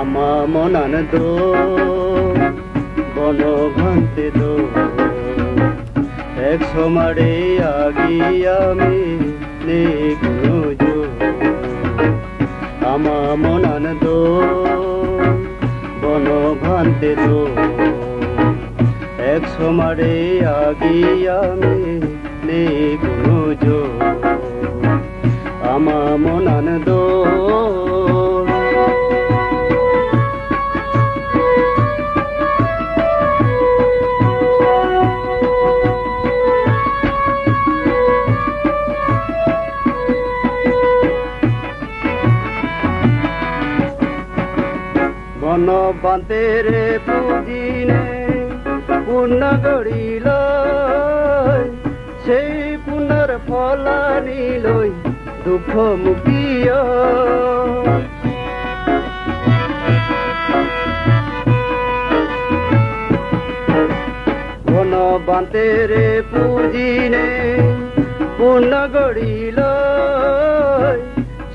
আমা মনান দো বন ভান্তে দো এক সমারে আগি আমি নে কোনো জো আমা মনান দো বন ভান্তে দো এক সমারে আগি আমি নে কোনো জো আমা মনান দো বন বান্তেরে পুজিনে পুণ্য গড়িল সেই পুণ্যর ফলানি লই দুঃখ মুক্তিয় বন বান্তেরে পুজিনে পুণ্য গড়িল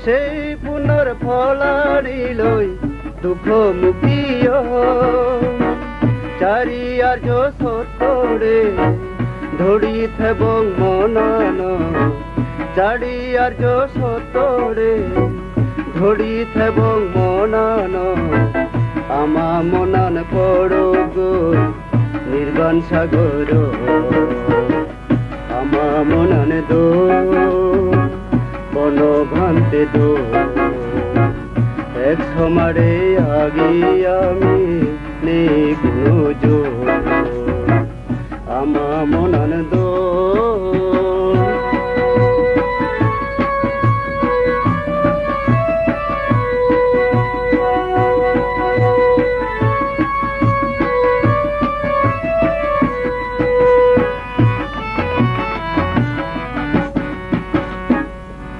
সেই পুণ্যর ফলানি লই দুঃখ মুক্তিয় চারি আর্য সতরে ধরি থেবং মনান চারি আর্য সতরে ধরি থেবং মনান আমা মনান পড়ো গো নির্বাণ সাগর আমা মনান দো বন ভান্তে দো এক সমারে আগি আমি নে কোনো জো আমা মনান দো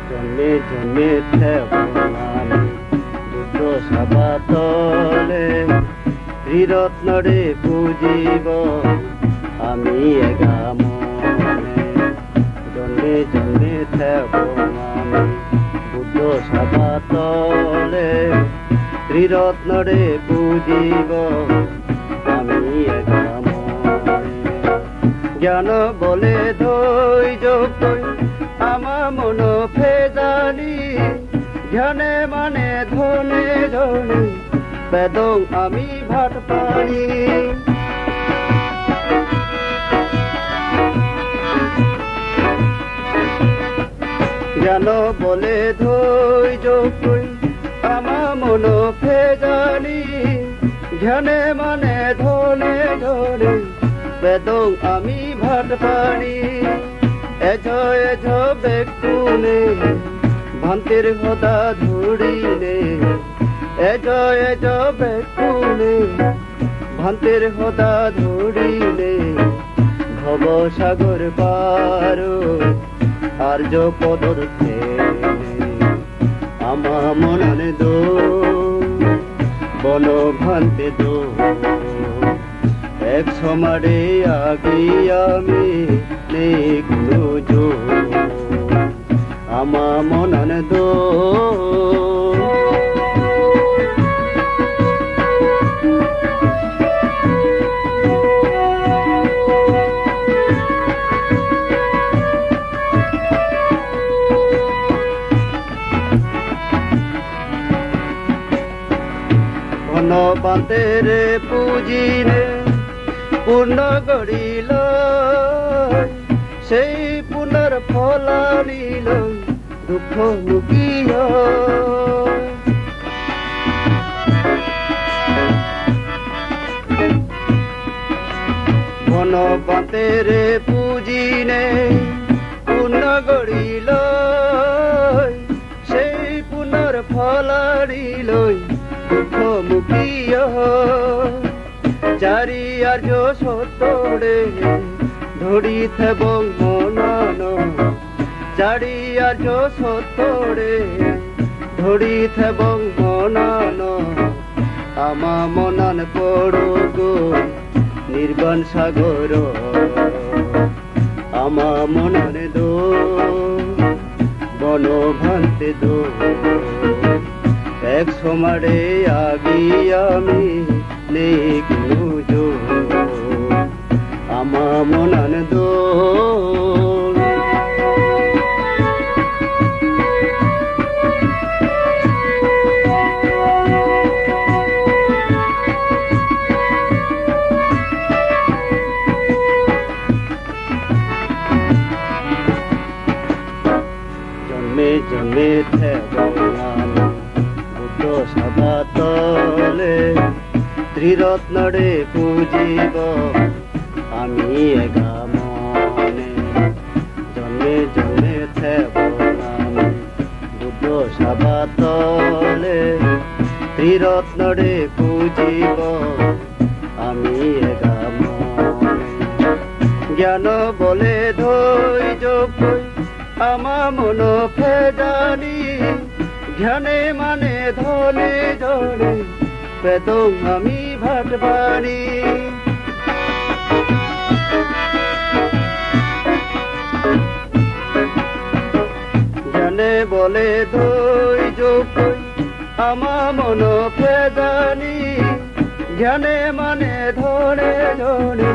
জন্মে জন্মে থেবনামি সভা তলে ত্রিরত্নরে পুজিব আমি এগা মনে জন্মে জন্মে থেব আমি বুদ্ধ সভা তলে ত্রিরত্নরে পুজিব আমি এগা মনে জ্ঞান বলে ধৈর্য আমা মন ফেজানি ধ্যানে মানে ধনে ধনে বেদং আমি ভাট পানি জ্ঞান বলে ধৈর্য আমা মন ফেজানি ধ্যানে মানে ধনে ধনে বেদং আমি ভাট পানি এজ এজ বেকুনে ভান্তের হদা ধুড়িলে এজ এজ বেকুনে ভান্তের হদা ধুড়িলে ভব সাগর পার আর্য পদর আমা মনান দো বন ভান্তে দো এক সমারে আগি আমি নে কোনো জো আমা মনান দো বন বান্তেরে পুজিনে পূর্ণ গড়িল সেই পুনর ফলানিল দুঃখ মুকিয় বন বান্তেরে পুজিনে পূর্ণ গড়িল সেই পুনর ফলানিল দুঃখ মুকিয় চারি আর্য সতরে ধরি থেবং মনান চারি আর্য সতরে ধরি থেবং মনান আমা মনান পড়ো গো নির্বাণ সাগর আমা মনান দো বন ভান্তে দো এক সমারে আগি আমি নেই কোনো জোর আমা মনান দোল জন্মে জন্মে থেবলাম বুদ্ধ সভা তলে ত্রিরত্নরে পূজিব আমি একা মনে জন্মে জন্মে থেবলাম বুদ্ধ সভা তলে ত্রিরত্নরে পূজিব আমি একা মনে জ্ঞান বলে ধৈর্য আমা মন ফেদানি ধ্যানে মানে ধনে ধনে পেদং আমি ভাটবানি ধ্যানে বলে ধৈর্য আমা মন ফেদানি ধ্যানে মানে ধনে ধনে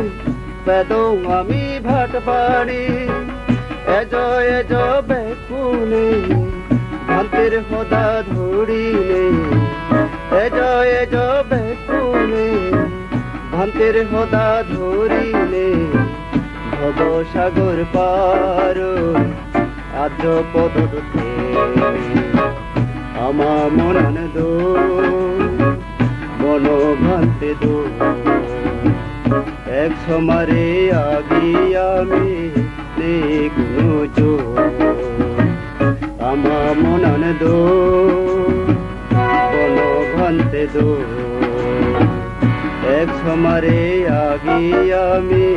পেদং আমি ভাটবানি এজ এজ বেকুনে ভান্তির হদা ধরিলে এজ এজ বেকুনে ভান্তির হদা ধরিলে ভব সাগর পার আদ্র পদতে আমা মনান দো মন ভান্তে দো এক সমারে আগি আমি কোনো জোর আমা মনান দো বন ভান্তে দো এক সমারে আগি আমি